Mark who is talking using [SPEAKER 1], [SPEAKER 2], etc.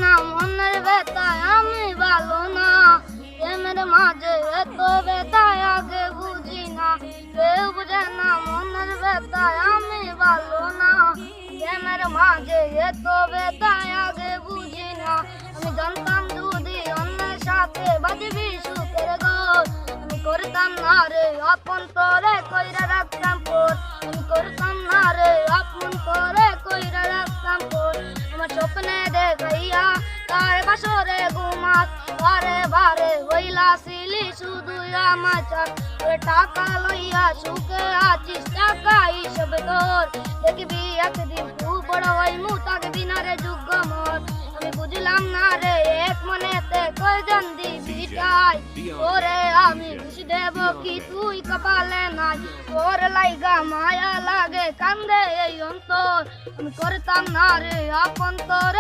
[SPEAKER 1] না মনের ব্যথায় আমি ভালো না, প্রেমের মাঝে এত ব্যথায় আগে বুঝি না। কেউ বুঝে না মনের ব্যথায় আমি ভালো না, প্রেমের মাঝে এত ব্যথায় আগে বুঝি না। আমি জানতাম যদি অন্যের সাথে বাজবি সুখের ঘর, আমি করতাম না রে আপন তোরে কইরা রাখতাম পর, আমি করতাম না রে আপন তোরে কইরা রাখতাম পর। আমার স্বপ্নে দেখাইয়া তার বাসরে ঘুমাস, বারে বারে হইলা ছিলি শুধু আমার চার। টাকা লইয়া সুখে আছিস টাকা হিসেব তোর, দেখবি একদিন খুব বড় হই মু থাকবি না রে যোগ্য মর। আমি বুঝলাম না রে এক মনেতে কয়জন দিবি তাই, ওরে আমি ঘুষ দেব কি তুই কপালে নাই। তোর লাইগা মায়া লাগে কান্দে এই অন্তর, আমি করতাম না রে আপন তোর